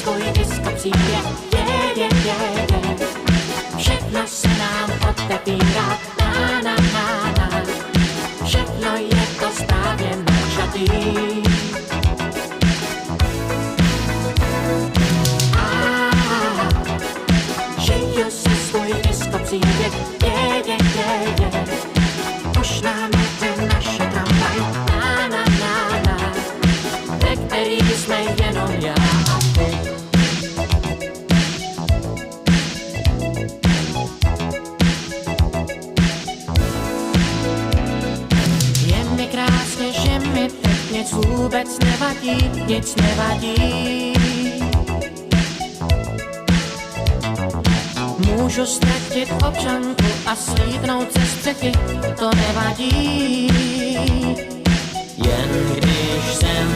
svůj disko přijde, všechno se nám otevírá, na, na, na, na. Všechno je to správně načatý. Žiju si svůj disko přijde, už nám jde naše tramvaj, na, na, na, na, ve který jsme jenom já a ty. Je mi krásně, že mi teď nic vůbec nevadí, nic nevadí. Můžu ztratit občanku a slídnout ze střechy, to nevadí. Jen když jsem